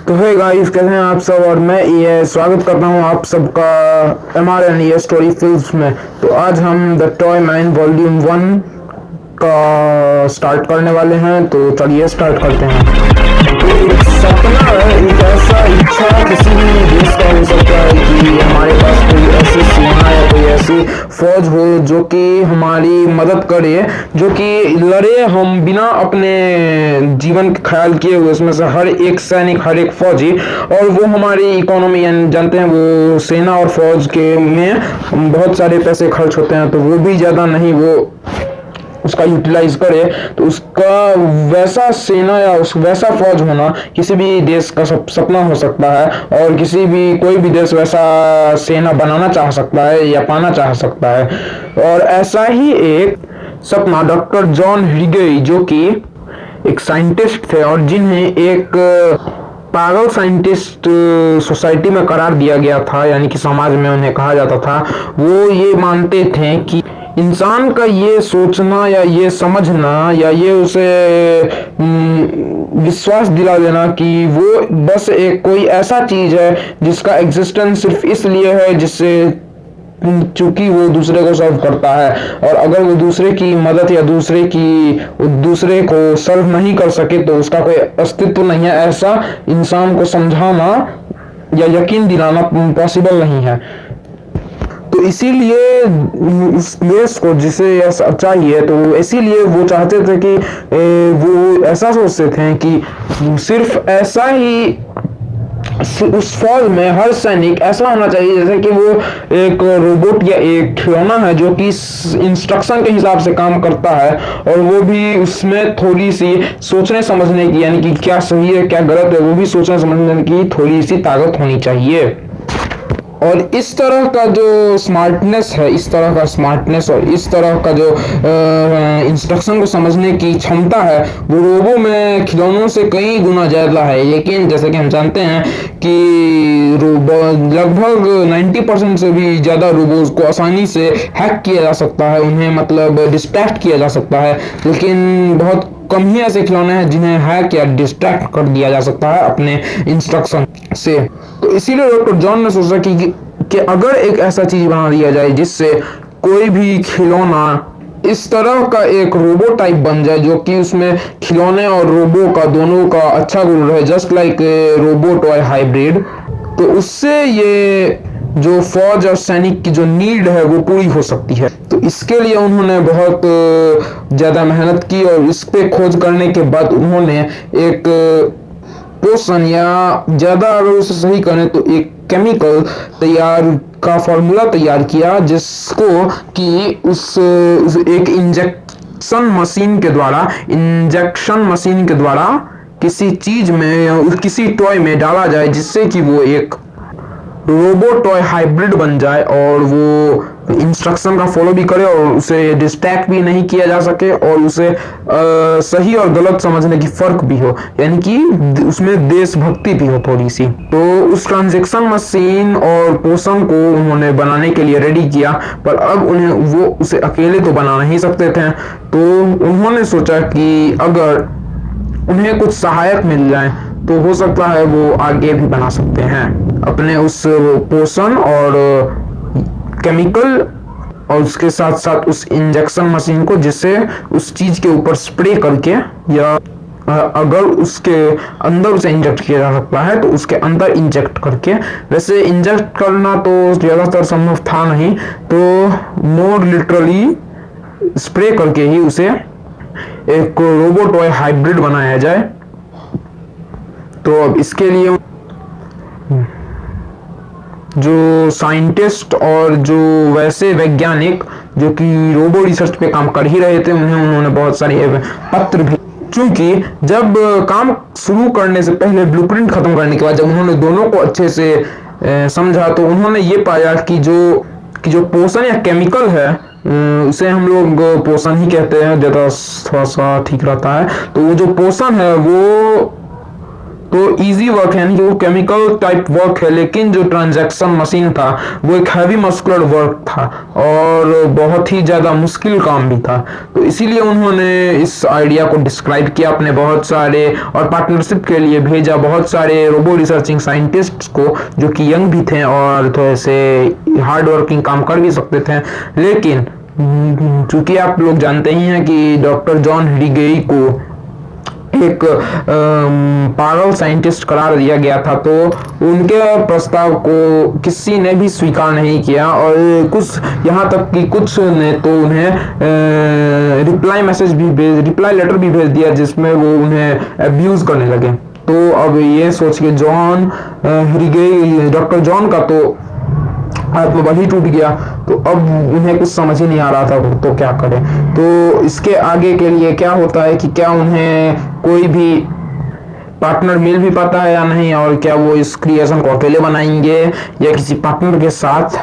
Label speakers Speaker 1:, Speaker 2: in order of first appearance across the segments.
Speaker 1: तो है गाइस, कैसे हैं आप सब। और मैं ये स्वागत करता हूं आप सबका MRN स्टोरी फिल्म्स में। तो आज हम द टॉय मैन वॉल्यूम 1 का स्टार्ट करने वाले हैं। तो चलिए स्टार्ट करते हैं। तो एक सपना है, एक ऐसा इच्छा किसी भी देश का हो सकता है कि हमारे पास कोई ऐसी सेना या कोई ऐसी फौज हो जो कि हमारी मदद करे, जो कि लड़े हम बिना अपने जीवन का ख्याल किए हुए। उसमें से हर एक सैनिक, हर एक फौजी, और वो हमारी इकोनॉमी, यानी जानते हैं वो सेना और फौज के में बहुत सारे पैसे खर्च होते हैं, तो वो भी ज़्यादा नहीं वो उसका यूटिलाइज करे। तो उसका वैसा सेना या उस वैसा फौज होना किसी भी देश का सपना हो सकता है, और किसी भी कोई भी देश वैसा सेना बनाना चाह सकता है या पाना चाह सकता है। और ऐसा ही एक सपना डॉक्टर जॉन हिगई, जो कि एक साइंटिस्ट थे और जिन्हें एक पागल साइंटिस्ट सोसाइटी में करार दिया गया था, यानी कि समाज में उन्हें कहा जाता था, वो ये मानते थे कि इंसान का ये सोचना या ये समझना या ये उसे विश्वास दिला देना कि वो बस एक कोई ऐसा चीज है जिसका एग्जिस्टेंस सिर्फ इसलिए है जिससे चूंकि वो दूसरे को सर्व करता है, और अगर वो दूसरे की मदद या दूसरे को सर्व नहीं कर सके तो उसका कोई अस्तित्व नहीं है, ऐसा इंसान को समझाना या यकीन दिलाना पॉसिबल नहीं है। तो इसीलिए इस देश को जिसे ऐसा चाहिए, तो इसीलिए वो चाहते थे कि वो ऐसा सोचते थे कि सिर्फ ऐसा ही उस फौज में हर सैनिक ऐसा होना चाहिए जैसे कि वो एक रोबोट या एक खिलौना है जो कि इंस्ट्रक्शन के हिसाब से काम करता है, और वो भी उसमें थोड़ी सी सोचने समझने की, यानी कि क्या सही है क्या गलत है, वो भी सोचने समझने की थोड़ी सी ताकत होनी चाहिए। और इस तरह का जो स्मार्टनेस है, इस तरह का स्मार्टनेस और इस तरह का जो इंस्ट्रक्शन को समझने की क्षमता है, वो रोबो में खिलौनों से कई गुना ज़्यादा है। लेकिन जैसे कि हम जानते हैं कि रोबो लगभग 90% से भी ज़्यादा रोबोज को आसानी से हैक किया जा सकता है, उन्हें मतलब डिस्ट्रैक्ट किया जा सकता है। लेकिन बहुत कम ही ऐसे खिलौने हैं जिन्हें हैक या डिस्ट्रैक्ट कर दिया जा सकता है अपने इंस्ट्रक्शन से। तो इसीलिए डॉक्टर जॉन ने सोचा कि अगर एक ऐसा चीज बना दिया जाए जिससे कोई भी खिलौना इस तरह का एक रोबो टाइप बन जाए, जो कि उसमें खिलौने और रोबो का दोनों का अच्छा गुण रहे, just like robo toy hybrid, तो उससे ये जो फौज और सैनिक की जो नीड है वो पूरी हो सकती है। तो इसके लिए उन्होंने बहुत ज़्यादा मेहनत की, और इस पे खोज करने के बाद उन्होंने एक पोषण, या ज़्यादा अगर उसे सही करें तो एक केमिकल फार्मूला तैयार किया, जिसको कि उस एक इंजेक्शन मशीन के द्वारा किसी चीज में, किसी टॉय में डाला जाए, जिससे कि वो एक रोबो टॉय हाइब्रिड बन जाए और वो इंस्ट्रक्शन का फॉलो भी करे और उसे डिस्ट्रैक्ट भी नहीं किया जा सके, और उसे सही और गलत समझने की फर्क भी हो, यानी कि उसमें देशभक्ति भी हो थोड़ी सी। तो उस ट्रांजैक्शन मशीन और पोषण को उन्होंने बनाने के लिए रेडी किया, पर अब उन्हें उसे अकेले तो बना नहीं सकते थे। तो उन्होंने सोचा कि अगर उन्हें कुछ सहायक मिल जाए तो हो सकता है वो आगे भी बना सकते हैं अपने उस पोषण और केमिकल, और उसके साथ साथ उस इंजेक्शन मशीन को, जिससे उस चीज के ऊपर स्प्रे करके, या अगर उसके अंदर उसे इंजेक्ट किया जा सकता है तो उसके अंदर इंजेक्ट करके, वैसे इंजेक्ट करना तो ज्यादातर संभव था नहीं, तो मोर लिटरली स्प्रे करके ही उसे एक रोबो टॉय हाइब्रिड बनाया जाए। तो अब इसके लिए जो साइंटिस्ट और जो वैसे वैज्ञानिक जो कि रोबो रिसर्च पे काम कर ही रहे थे, उन्होंने बहुत सारे पत्र भी, क्योंकि जब काम शुरू करने से पहले, ब्लूप्रिंट खत्म करने के बाद जब उन्होंने दोनों को अच्छे से समझा, तो उन्होंने ये पाया कि जो पोषण या केमिकल है, उसे हम लोग पोषण ही कहते हैं, ज़्यादा थोड़ा सा ठीक रहता है। तो वो जो पोषण है वो तो इजी वर्क है, यानी कि वो केमिकल टाइप वर्क है, लेकिन जो ट्रांजैक्शन मशीन था वो एक हैवी मस्कुलर वर्क था और बहुत ही ज़्यादा मुश्किल काम भी था। तो इसीलिए उन्होंने इस आइडिया को डिस्क्राइब किया अपने बहुत सारे और पार्टनरशिप के लिए भेजा बहुत सारे रोबो रिसर्चिंग साइंटिस्ट्स को, जो कि यंग भी थे और थोड़े से हार्ड वर्किंग काम कर भी सकते थे। लेकिन चूंकि आप लोग जानते ही हैं कि डॉक्टर जॉन हिडिगेरी को एक पागल साइंटिस्ट करार दिया गया था, तो उनके प्रस्ताव को किसी ने भी स्वीकार नहीं किया और कुछ यहाँ तक कि कुछ ने तो उन्हें रिप्लाई लेटर भी भेज दिया जिसमें वो उन्हें अब्यूज करने लगे। तो अब ये सोच के डॉक्टर जॉन का तो आत्मबल ही टूट गया। तो अब उन्हें कुछ समझ ही नहीं आ रहा था तो क्या करें। तो इसके आगे के लिए क्या होता है कि क्या उन्हें कोई भी पार्टनर मिल भी पाता है या नहीं, और क्या वो इस क्रिएशन को अकेले बनाएंगे या किसी पार्टनर के साथ,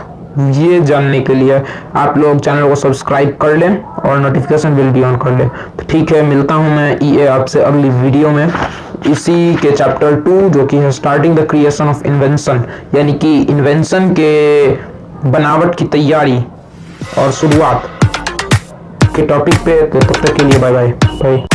Speaker 1: ये जानने के लिए आप लोग चैनल को सब्सक्राइब कर लें और नोटिफिकेशन बिल भी ऑन कर लें। तो ठीक है, मिलता हूं मैं ईए आपसे अगली वीडियो में इसी के चैप्टर 2 जो कि है starting the creation of invention, यानी कि इन्वेंशन के बनावट की तैयारी और शुरुआत के टॉपिक पे। तो तब तक के लिए बाय बाय।